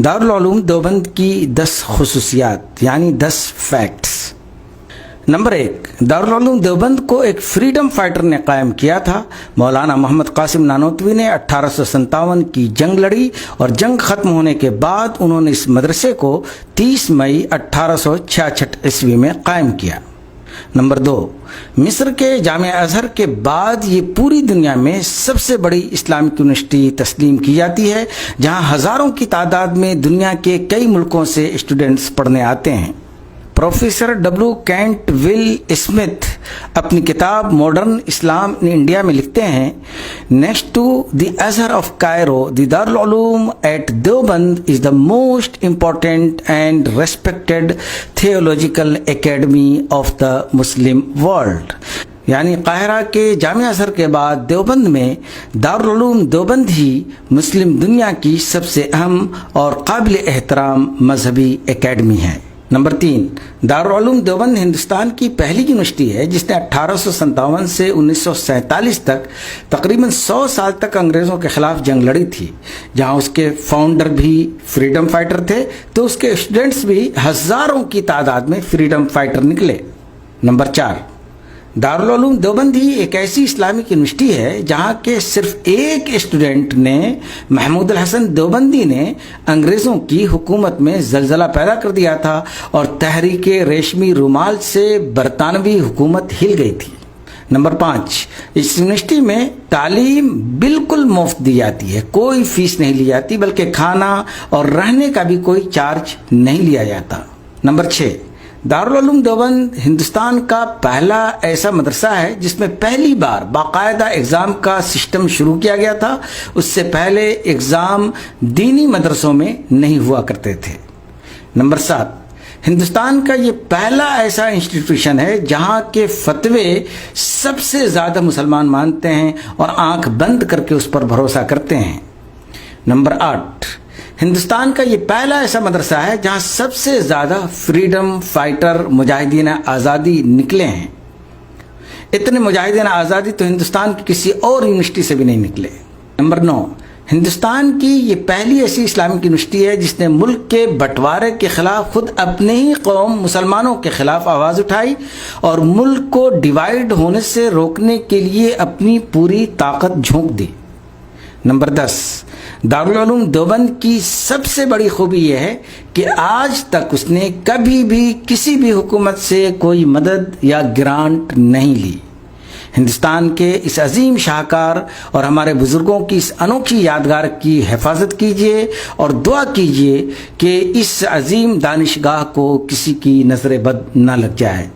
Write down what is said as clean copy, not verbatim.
दारुल उलूम देवबंद की 10 खसूसियात यानी 10 facts. Number 1, Darul Uloom Deoband को एक फ्रीडम फाइटर ने कायम किया था। मौलाना मोहम्मद कासिम नानोतवी ने 1857 की जंग लड़ी और जंग खत्म होने के बाद उन्होंने इस मदरसे को 30 मई 1866 ईस्वी में कायम किया। नंबर 2, मिस्र के जामिया अजहर के बाद ये पूरी दुनिया में सबसे बड़ी इस्लामिक यूनिवर्सिटी तस्लीम की जाती है, जहां हजारों की तादाद में दुनिया के कई मुल्कों से स्टूडेंट्स पढ़ने आते हैं। Professor W Cantwell Smith अपनी किताब मॉडर्न इस्लाम इन इंडिया में लिखते हैं, next to the Azhar of Cairo the Darul Uloom at Deoband is the most important and respected theological academy of the Muslim world. यानी काहिरा के जामिया अजहर के बाद देवबंद में दारुल उलूम देवबंद ही मुस्लिम दुनिया की सबसे अहम और काबिल एहतराम मजहबी एकेडमी है। नंबर 3, दारुल उलूम देवबंद हिंदुस्तान की पहली यूनिवर्सिटी है जिसने 1857 से 1947 तक तकरीबन 100 साल तक अंग्रेज़ों के खिलाफ जंग लड़ी थी। जहां उसके फाउंडर भी फ्रीडम फाइटर थे तो उसके स्टूडेंट्स भी हजारों की तादाद में फ्रीडम फाइटर निकले। नंबर 4, दारुल उलूम देवबंद ही एक ऐसी इस्लामिक यूनिवर्सिटी है जहां के सिर्फ एक स्टूडेंट ने, महमूद अल हसन देवबंदी ने, अंग्रेज़ों की हुकूमत में जलजला पैदा कर दिया था और तहरीके रेशमी रुमाल से बरतानवी हुकूमत हिल गई थी। नंबर 5, इस यूनिवर्सिटी में तालीम बिल्कुल मुफ्त दी जाती है, कोई फीस नहीं ली जाती, बल्कि खाना और रहने का भी कोई चार्ज नहीं लिया जाता। नंबर 6, दारुल उलूम देवबंद हिंदुस्तान का पहला ऐसा मदरसा है जिसमें पहली बार बाकायदा एग्ज़ाम का सिस्टम शुरू किया गया था। उससे पहले एग्ज़ाम दीनी मदरसों में नहीं हुआ करते थे। नंबर 7, हिंदुस्तान का ये पहला ऐसा इंस्टीट्यूशन है जहां के फतवे सबसे ज़्यादा मुसलमान मानते हैं और आंख बंद करके उस पर भरोसा करते हैं। नंबर 8, हिंदुस्तान का ये पहला ऐसा मदरसा है जहां सबसे ज़्यादा फ्रीडम फाइटर मुजाहिदीन आज़ादी निकले हैं। इतने मुजाहिदीन आज़ादी तो हिंदुस्तान की किसी और यूनिवर्सिटी से भी नहीं निकले। नंबर 9, हिंदुस्तान की ये पहली ऐसी इस्लामिक यूनिवर्सिटी है जिसने मुल्क के बंटवारे के खिलाफ खुद अपने ही कौम मुसलमानों के खिलाफ आवाज़ उठाई और मुल्क को डिवाइड होने से रोकने के लिए अपनी पूरी ताकत झोंक दी। नंबर 10, दारुल उलूम देवबंद की सबसे बड़ी खूबी यह है कि आज तक उसने कभी भी किसी भी हुकूमत से कोई मदद या ग्रांट नहीं ली। हिंदुस्तान के इस अजीम शाहकार और हमारे बुजुर्गों की इस अनोखी यादगार की हिफाजत कीजिए और दुआ कीजिए कि इस अजीम दानिशगाह को किसी की नज़र बद न लग जाए।